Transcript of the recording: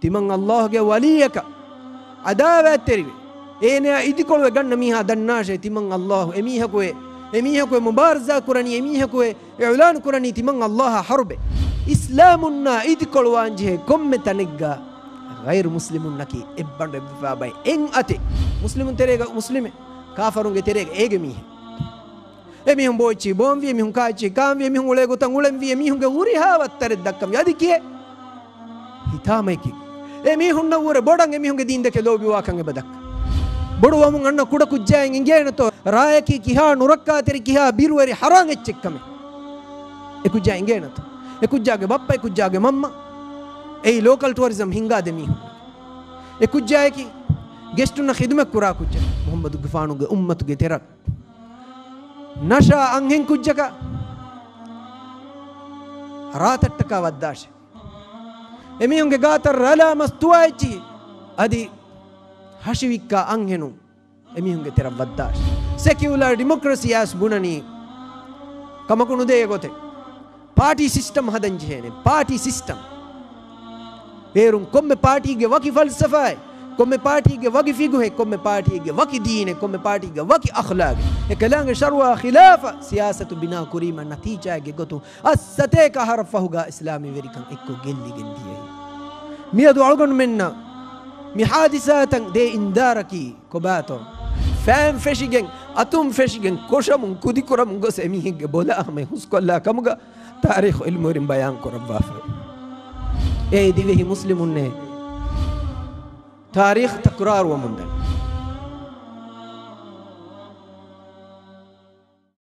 තිමන් අල්ලාහ්ගේ වලියක අදාවත් තෙරිවේ ඒනේ ඉදිකොළ ගන්න මීහා දන්නාෂේ තිමන් අල්ලාහ් එමීහකෝ මුබාරසා කුරණි එමීහකෝ ඉලාන් කුරණි තිමන් අල්ලාහ් හර්බේ ඉස්ලාමුන්නා ඉදිකොළ වාංජේ කොම්මෙ තනෙග්ගා ගෛර් මුස්ලිමුන් නකි එබ්බඬ එබ්බාබයි එන් අතේ මුස්ලිමුන් තෙරේග මුස්ලිමේ කාෆරුන්ගේ තෙරේග ඒගෙ මීහ එමිහුන් බොච්චි බොම්විය මිහුන් කාච්චි කාම්විය මිහුන් උලේ ගොතන් උලෙන් විය මිහුන්ගේ උරිහාවත් තර දක්කම් යදි කියේ හිතාමයිකි එමිහුන් නවර බොඩන් එමිහුන්ගේ දීන් දෙකේ ලෝබි වාකන් එබදක් බොඩ වමුන් අන්න කුඩ කුජ්ජායෙන් ඉංගේනතෝ රායකි කිහා නුරක්කා තෙරි කිහා බිරුවරි හරාන් එච්චෙක්කම එකුජ්ජා ඉංගේනතෝ එකුජ්ජාගේ බප්පා එකුජ්ජාගේ මම්මා ඒ ලෝකල් ටුවරිසම් හිංගා දෙමිහුන් එකුජ්ජායකි ගෙස්ටුන ඛිදමත් කුරා කුජ්ජා මුහම්මදු ගෆානුගේ උම්මතුගේ තෙරක් නෂා අංහෙන් කුජ්ජක රාතට්ටක වද්දාෂ එමිහුන්ගේ ගාතර රලා මස්තුයිචි අදි හෂිවික්කා අංහෙනු එමිහුන්ගේ තෙර වද්දාෂ සෙකියුලර් ඩෙමොක්‍රසි ඇස් බුණනි කමකුණු දෙය ගොතේ පාටි සිස්ටම් හදන් ජීනේ පාටි සිස්ටම් ඒරුම් කොම්මේ පාටිගේ වකි ෆල්සෆායි komme partige wagi figuhe komme partige waki deene komme partige waki akhlaq ekalange sharwa khilafa siyasatu bina kurima natija ge gotu assate ka harfahuga islami verikan ekko gelli gendiye miyadu algon menna mi hadisatan de indaraki kobato fam feshigen atum feshigen koshamun kudikuram gose mihige bola me huskolla kamuga tarikh ilmurin bayan korabba e divehi muslimunne تاريخ تكرار ومندل